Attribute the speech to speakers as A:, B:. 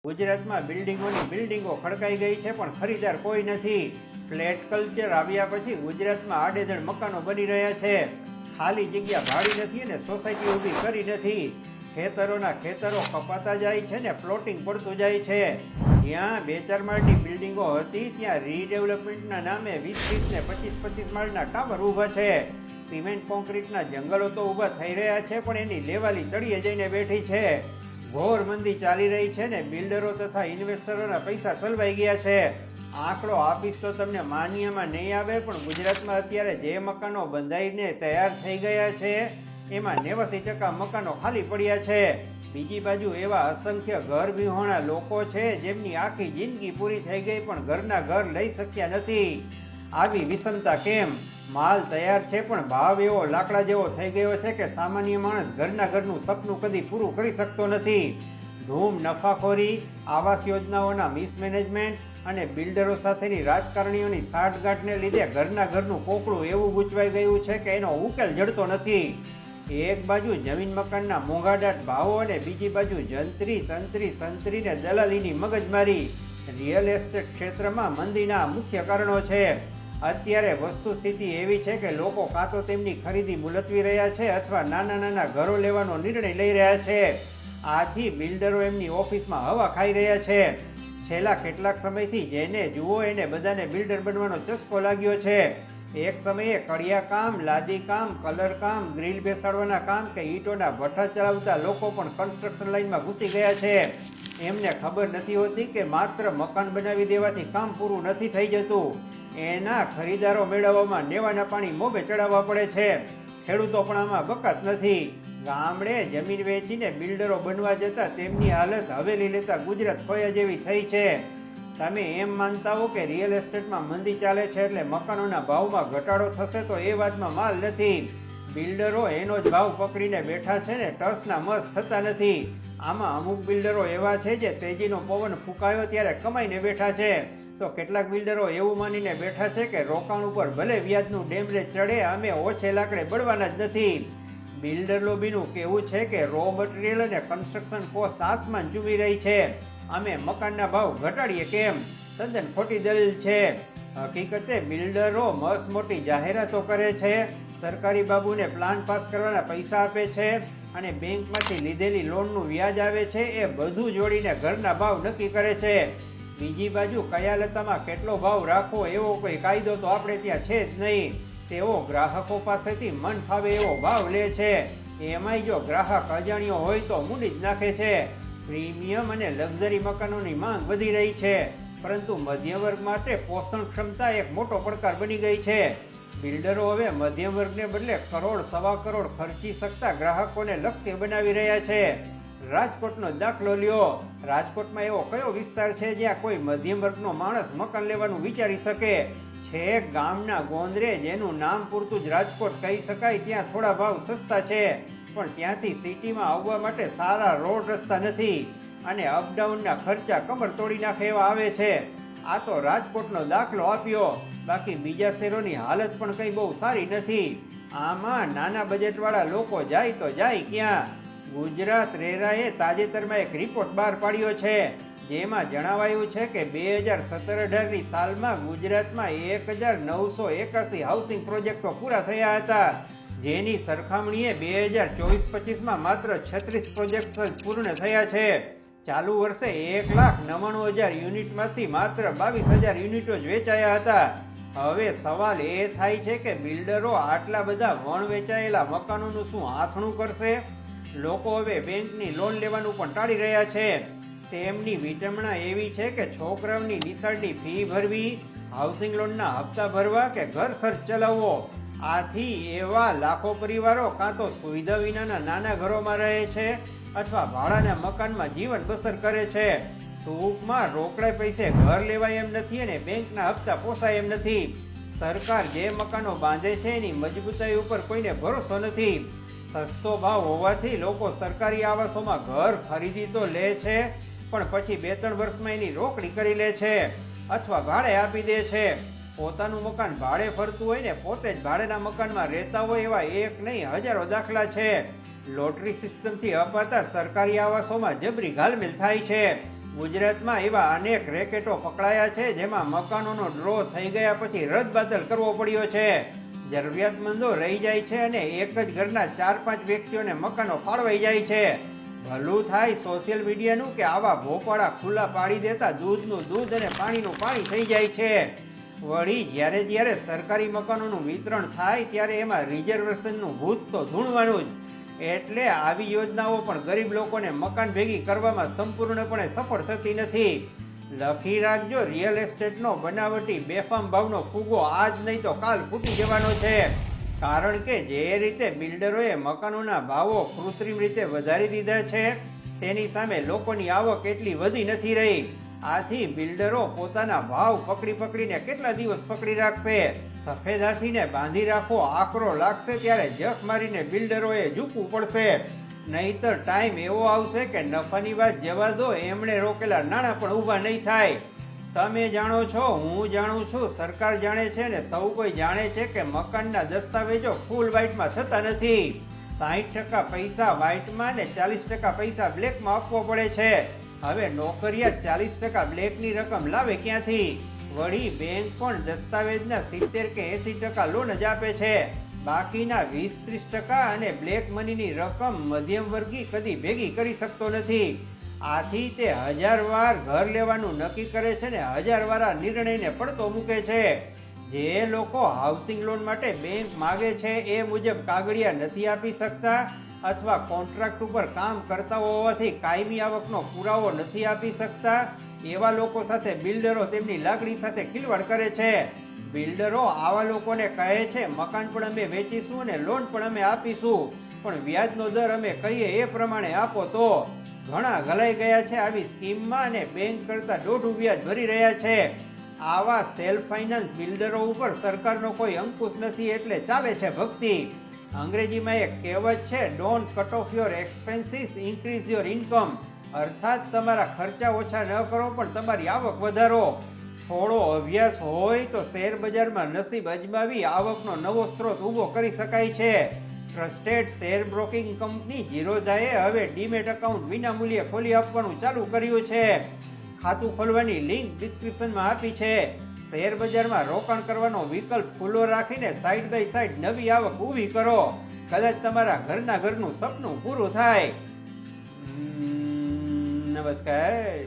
A: ગુજરાતમાં બિલ્ડિંગોની બિલ્ડિંગો ખડકાઈ ગઈ છે પણ ખરીદાર કોઈ નથી. ફ્લેટ કલ્ચર આવ્યા પછી ગુજરાતમાં આડેધડ મકાનો બની રહ્યા છે. ખાલી જગ્યા ભાડી નથી અને સોસાયટી ઊભી કરી નથી. ખેતરોના ખેતરો કપાતા જાય છે ને પ્લોટિંગ પડતું જાય છે. જ્યાં 2-4 માળની બિલ્ડિંગો હતી ત્યાં રીડેવલપમેન્ટના નામે 20-20 ને 25-25 માળના ટાવર ઊભા છે. સિમેન્ટ કોન્ક્રીટના જંગલો તો ઊભા થઈ રહ્યા છે પણ એની લેવાલી તળિયે જઈને બેઠી છે. ઘોર મંદી ચાલી રહી છે ને બિલ્ડરો તથા ઇન્વેસ્ટરોના પૈસા સલવાઈ ગયા છે. આંકડો આપીશ તો તમને માન્યમાં નહીં આવે પણ ગુજરાતમાં અત્યારે જે મકાનો બંધાઈને તૈયાર થઈ ગયા છે એમાં 89% મકાનો ખાલી પડ્યા છે. બીજી બાજુ એવા અસંખ્ય ઘર વિહોણા લોકો છે જેમની આખી જિંદગી પૂરી થઈ ગઈ પણ ઘરના ઘર લઈ શક્યા નથી. આવી વિષમતા કેમ? માલ તૈયાર છે પણ ભાવ એવો લાકડા જેવો થઈ ગયો છે કે સામાન્ય માણસ ઘરના ઘરનું સપનું કદી પૂરું કરી શકતો નથી. ધૂમ નફાખોરી, આવાસ યોજનાઓના મિસમેનેજમેન્ટ અને બિલ્ડરો સાથેની રાજકારણીઓની સાંઠગાંઠને લીધે ઘરના ઘરનું કોકડું એવું ગૂંચવાઈ ગયું છે કે એનો ઉકેલ જડતો નથી. એક બાજુ જમીન મકાનના મોંઘાદાટ ભાવો અને બીજી બાજુ જંત્રી તંત્રી સંત્રી ને દલાલીની મગજમારી. રિયલ એસ્ટેટ ક્ષેત્રમાં મંદીના મુખ્ય કારણો છે. અત્યારે વસ્તુ સ્થિતિ એવી છે કે લોકો કાં તો તેમની ખરીદી મુલતવી રહ્યા છે અથવા નાના નાના ઘરો લેવાનો નિર્ણય લઈ રહ્યા છે. આથી બિલ્ડરો એમની ઓફિસમાં હવા ખાઈ રહ્યા છે. છેલ્લા કેટલાક સમયથી જેને જુઓ એને બધાને બિલ્ડર બનવાનો ચસ્કો લાગ્યો છે. એક સમયે કડિયા કામ, લાદી કામ, કલર કામ, ગ્રીલ બેસાડવાના કામ કે ઈંટોના ભઠ્ઠા ચલાવતા લોકો પણ કન્સ્ટ્રક્શન લાઈનમાં ઘૂસી ગયા છે. એમને ખબર નથી હોતી કે માત્ર મકાન બનાવી દેવાથી કામ પૂરું નથી થઈ જતું. એના ખરીદારો મેળવવામાં નેવાના પાણી મોભે ચડાવવા પડે છે. ખેડૂતો પણ આમાં બકાત નથી. ગામડે જમીન વેચીને બિલ્ડરો બનવા જતા તેમની હાલત હવેલી લેતા ગુજરાત ખોયા જેવી થઈ છે. તમે એમ માનતા હો કે રિયલ એસ્ટેટમાં મંદી ચાલે છે એટલે મકાનોના ભાવમાં ઘટાડો થશે તો એ વાતમાં માલ નથી. બિલ્ડરો એનો જ ભાવ પકડીને બેઠા છે ને ટસના મસ થતા નથી. આમાં અમુક બિલ્ડરો એવા છે જે તેજીનો પવન ફૂંકાયો ત્યારે કમાઈને બેઠા છે તો કેટલાક બિલ્ડરો એવું માનીને બેઠા છે કે રોકાણ ઉપર ભલે વ્યાજનું ડેમરેજ ચડે અમે ઓછે લાકડે બળવાના જ નથી. બિલ્ડર લોબીનું કહેવું છે કે રો મટીરિયલ અને કન્સ્ટ્રક્શન કોસ્ટ આસમાન ચૂમી રહી છે. અમે મકાનના ભાવ ઘટાડીએ કેમ? તદ્દન ખોટી દલીલ છે. હકીકતે બિલ્ડરો મસ્ત મોટી જાહેરાતો કરે છે, સરકારી બાબુને પ્લાન પાસ કરવાના પૈસા આપે છે અને બેંકમાંથી લીધેલી લોનનું વ્યાજ આવે છે એ બધું જોડીને ઘરના ભાવ નક્કી કરે છે. બીજી બાજુ કયા લતામાં કેટલો ભાવ રાખવો એવો કોઈ કાયદો તો આપણે ત્યાં છે જ નહીં. તેઓ ગ્રાહકો પાસેથી મન ફાવે એવો ભાવ લે છે. એમાંય જો ગ્રાહક અજાણ્યો હોય તો મૂડી જ નાખે છે. પ્રીમિયમ અને લક્ઝરી મકાનોની માંગ વધી રહી છે પરંતુ મધ્યમ વર્ગ માટે પોષણ ક્ષમતા એક મોટો પડકાર બની ગઈ છે. બિલ્ડરો હવે મધ્યમ વર્ગને બદલે કરોડ સવા કરોડ ખર્ચી શકતા ગ્રાહકોને લક્ષ્ય બનાવી રહ્યા છે. રાજકોટનો દાખલો લ્યો. રાજકોટમાં એવો કયો વિસ્તાર છે જ્યાં કોઈ મધ્યમ વર્ગનો માણસ મકાન લેવાનું વિચારી શકે? છેક ગામના ગોંદરે જેનું નામ પૂરતું જ રાજકોટ કહી શકાય ત્યાં થોડા ભાવ સસ્તા છે પણ ત્યાંથી સિટીમાં આવવા માટે સારા રોડ રસ્તા નથી અને અપડાઉનના ખર્ચા કમર તોડી નાખે એવા આવે છે. આ તો રાજકોટનો દાખલો આપ્યો. બાકી બીજા શહેરોની હાલત પણ કંઈ બહુ સારી નથી. આમાં નાના બજેટવાળા લોકો જાય તો જાય ક્યાં? ગુજરાત રેરાએ તાજેતરમાં એક રિપોર્ટ બહાર પાડ્યો છે જેમાં જણાવાયું છે કે 2017-18ની સાલમાં ગુજરાતમાં 1981 હાઉસિંગ પ્રોજેક્ટો પૂરા થયા હતા જેની સરખામણીએ 2024-25માં માત્ર 36 પ્રોજેક્ટ પૂર્ણ થયા છે. ચાલુ વર્ષે 1,99,000 યુનિટમાંથી માત્ર 22,000 યુનિટો જ વેચાયા હતા. હવે સવાલ એ થાય છે કે બિલ્ડરો આટલા બધા વણ વેચાયેલા મકાનોનું શું આથણું કરશે? લોકો હવે બેંકની લોન લેવાનું પણ ટાળી રહ્યા છે. તેમની વિટમણા એવી છે કે છોકરાઓની નિશાળની ફી ભરવી, હાઉસિંગ લોનના હપ્તા ભરવા કે ઘર ખર્ચ ચલાવવો. આથી એવા લાખો પરિવારો કાં તો સુવિધા વિનાના નાના ઘરોમાં રહે છે અથવા ભાડાના મકાનમાં જીવન બસર કરે છે. ટૂંકમાં રોકડે પૈસે ઘર લેવાય એમ નથી અને બેંકના હપ્તા પોસાય એમ નથી. સરકાર જે મકાનો બાંધે છે એની મજબૂતાઈ ઉપર કોઈને ભરોસો નથી. સસ્તો ભાવ હોવાથી લોકો સરકારી આવાસોમાં ઘર ખરીદી તો લે છે પણ પછી 2-3 વર્ષમાં એની રોકડી કરી લે છે અથવા ભાડે આપી દે છે. પોતાનું મકાન ભાડે ફરતું હોય ને પોતે જ ભાડેના મકાનમાં રહેતા હોય એવા એક નહીં હજારો દાખલા છે. લોટરી સિસ્ટમથી અપાતા સરકારી આવાસોમાં જબરી ઘાલમેલ થાય છે. ગુજરાતમાં એવા અનેક રેકેટો પકડાયા છે જેમાં મકાનોનો ડ્રો થઈ ગયા પછી રદબાતલ કરવો પડ્યો છે. જરૂરિયાતમંદો રહી જાય છે અને એક જ ઘરના 4-5 વ્યક્તિઓને મકાનો ફાળવાઈ જાય છે. ભલું થાય સોશિયલ મીડિયાનું કે આવા ભોપાળા ખુલ્લા પાડી દેતા દૂધનું દૂધ અને પાણીનું પાણી થઈ જાય છે. વળી જ્યારે સરકારી મકાનોનું વિતરણ થાય ત્યારે એમાં રિઝર્વેશનનું ભૂત તો ધૂણવાનું જ. એટલે આવી યોજનાઓ પણ ગરીબ લોકોને મકાન ભેગી કરવામાં સંપૂર્ણપણે સફળ થતી નથી. લખી રાખજો, રિયલ એસ્ટેટનો બનાવટી બેફામ ભાવનો ફૂગો આજ નહીં તો કાલ ફૂટી જવાનો છે. કારણ કે જે રીતે બિલ્ડરોએ મકાનોના ભાવો કૃત્રિમ રીતે વધારી દીધા છે તેની સામે લોકોની આવક એટલી વધી નથી રહી. આથી બિલ્ડરો પોતાના ભાવ પકડીને કેટલા દિવસ પકડી રાખશે? સફેદ હાથીને બાંધી રાખો, આકરો લાગશે ત્યારે જખ મારીને બિલ્ડરોએ ઝૂકવું પડશે. નહીતર ટાઈમ એવો આવશે કે નફાની વાત જવા દો, એમણે રોકેલા નાણાં પણ ઊભા નહીં થાય. તમે જાણો છો, હું જાણું છું, સરકાર જાણે છે ને સૌ કોઈ જાણે છે કે મકાનના દસ્તાવેજો ફૂલ વ્હાઇટમાં થતા નથી. 60% પૈસા વ્હાઇટમાં ને 40% પૈસા બ્લેકમાં આપવો પડે છે. હવે નોકરિયાત 40% બ્લેકની રકમ લાવે ક્યાંથી? વળી બેંક પણ દસ્તાવેજના 70 કે 80% લોન જ આપે છે. બાકીના 20-30% અને બ્લેક મનીની રકમ મધ્યમ વર્ગી કદી ભેગી કરી શકતો નથી. આથી તે 1000 વાર ઘર લેવાનું નક્કી કરે છે ને 1000 વાર આ નિર્ણયને પડતો મૂકે છે. જે લોકો હાઉસિંગ લોન માટે બેંક માગે છે એ મુજબ કાગળિયા નથી આપી શકતા અથવા કોન્ટ્રાક્ટ ઉપર કામ કરતા હોવાથી કાયમી આવકનો પુરાવો નથી આપી શકતા, એવા લોકો સાથે બિલ્ડરો તેમની લાગણી સાથે ખિલવાડ કરે છે. બિલ્ડરો આવા લોકોને કહે છે મકાન પણ અમે વેચીશું અને લોન પણ અમે આપીશું, પણ વ્યાજનો દર અમે કહીએ એ પ્રમાણે આપો. તો ઘણા ઘલાઈ ગયા છે આવી સ્કીમમાં અને બેંક કરતા દોઢું વ્યાજ ભરી રહ્યા છે. આવા સેલ્ફ ફાઇનાન્સ બિલ્ડરો ઉપર સરકારનો કોઈ અંકુશ નથી એટલે ચાલે છે ભક્તિ. અંગ્રેજીમાં એક કહેવત છે, don't cut off your expenses, increase your income. અર્થાત તમારા ખર્ચા ઓછા ન કરો પણ તમારી આવક વધારો. થોડો અભ્યાસ હોય તો શેર બજારમાં નસીબ અજમાવી આવકનો નવો સ્ત્રોત ઊભો કરી શકાય છે. ટ્રસ્ટેડ શેર બ્રોકિંગ કંપની ઝીરોધાએ હવે ડીમેટ એકાઉન્ટ વિનામૂલ્યે ખોલી આપવાનું ચાલુ કર્યું છે. ખાતું ખોલવાની લિંક ડિસ્ક્રિપ્શનમાં આપી છે. શેર બજારમાં રોકાણ કરવાનો વિકલ્પ ખુલ્લો રાખીને સાઈડ બાય સાઈડ નવી આવક ઊભી કરો. કદાચ તમારા ઘરનું સપનું પૂરું થાય. નમસ્કાર.